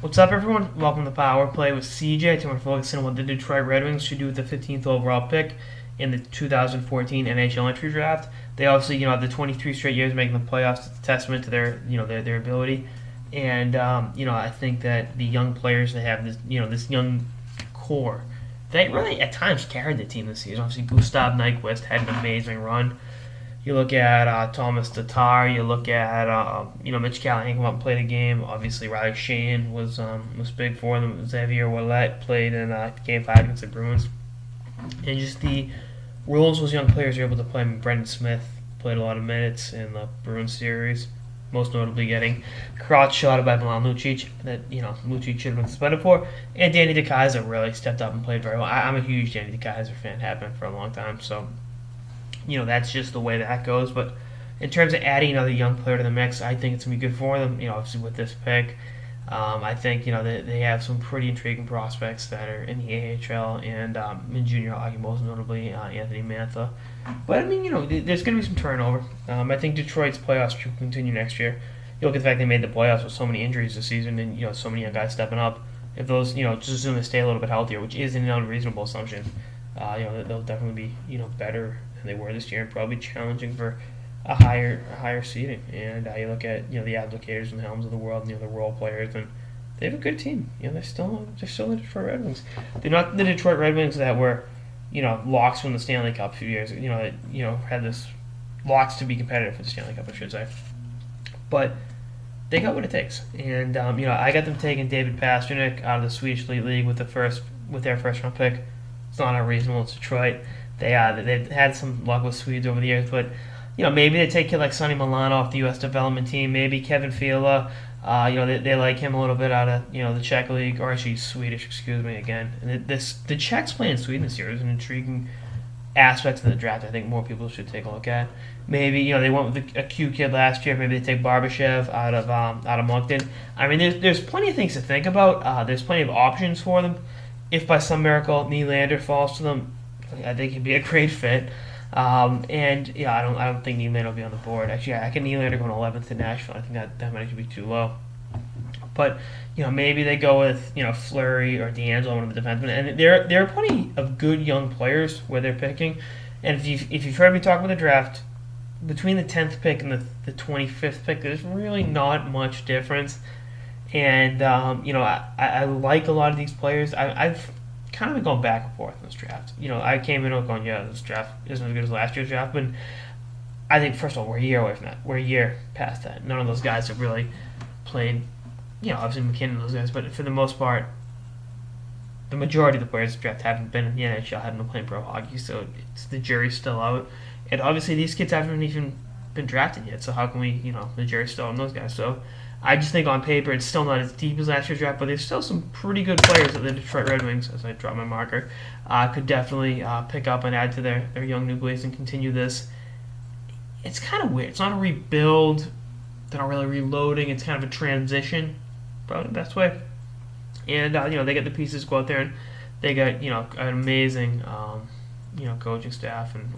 What's up, everyone? Welcome to Power Play with CJ. Today we're focusing on what the Detroit Red Wings should do with the 15th overall pick in the 2014 NHL entry draft. They obviously, have the 23 straight years making the playoffs. It's a testament to their ability. And I think that the young players they have, this young core, they really at times carried the team this season. Obviously, Gustav Nyquist had an amazing run. You look at Thomas Tatar. You look at Mitch Callahan come up and played a game. Obviously, Riley Shane was big for them. Xavier Ouellet played in Game 5 against the Bruins. And just the roles those young players are able to play. I mean, Brendan Smith played a lot of minutes in the Bruins series, most notably getting crotch shot by Milan Lucic that Lucic should have been suspended for. And Danny DeKeyser really stepped up and played very well. I'm a huge Danny DeKeyser fan, have been for a long time. So that's just the way that goes. But in terms of adding another young player to the mix, I think it's going to be good for them. Obviously with this pick, I think they have some pretty intriguing prospects that are in the AHL and in junior hockey, most notably Anthony Mantha. But I mean, there's going to be some turnover. I think Detroit's playoffs will continue next year. You look at the fact they made the playoffs with so many injuries this season, and so many young guys stepping up. If those, just assume they stay a little bit healthier, which isn't an unreasonable assumption, they'll definitely be they were this year and probably challenging for a higher seeding. And you look at the Applicators and Helms of the world, and the role players, and they have a good team. They're still the Detroit Red Wings. They're not the Detroit Red Wings that were locks from the Stanley Cup a few years. Had this locks to be competitive for the Stanley Cup, I should say. But they got what it takes. And I got them taking David Pastrnak out of the Swedish Elite League with their first round pick. It's not unreasonable. It's Detroit. They've had some luck with Swedes over the years, but maybe they take a kid like Sonny Milano off the U.S. development team. Maybe Kevin Fiala, they like him a little bit out of the Czech league, or actually Swedish. Excuse me again. And the Czechs playing in Sweden this year is an intriguing aspect of the draft. I think more people should take a look at. Maybe they went with a Q kid last year. Maybe they take Barbashev out of Moncton. I mean, there's plenty of things to think about. There's plenty of options for them. If by some miracle Nylander falls to them, I think he'd be a great fit. I don't think Nylander will be on the board. Actually, I can Nylander going 11th to Nashville. I think that might actually be too low. But maybe they go with Fleury or DeAngelo, one of the defensemen. And there are plenty of good young players where they're picking. And if you've heard me talk about the draft, between the 10th pick and the 25th pick, there's really not much difference. And I like a lot of these players. I've kind of been going back and forth in this draft. I came in going, this draft isn't as good as last year's draft, but I think, first of all, we're a year away from that. We're a year past that. None of those guys have really played, obviously McKinnon and those guys, but for the most part, the majority of the players in the draft haven't been in the NHL, haven't been playing pro hockey, so the jury's still out. And obviously these kids haven't even been drafted yet, so how can we, the jury's still on those guys. So I just think on paper it's still not as deep as last year's draft, but there's still some pretty good players that the Detroit Red Wings, as I drop my marker, could definitely pick up and add to their young nucleus and continue this. It's kind of weird. It's not a rebuild. They're not really reloading. It's kind of a transition, probably the best way. And they get the pieces, go out there, and they got an amazing coaching staff, and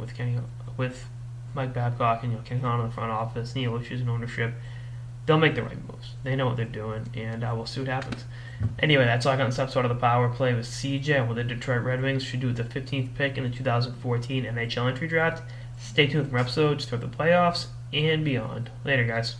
with Mike Babcock and Kenny Conn in the front office, Neil Issues in ownership. They'll make the right moves. They know what they're doing, and we'll see what happens. Anyway, that's all I got on this episode of the Power Play with CJ and what the Detroit Red Wings should do with the 15th pick in the 2014 NHL entry draft. Stay tuned for more episodes throughout the playoffs and beyond. Later, guys.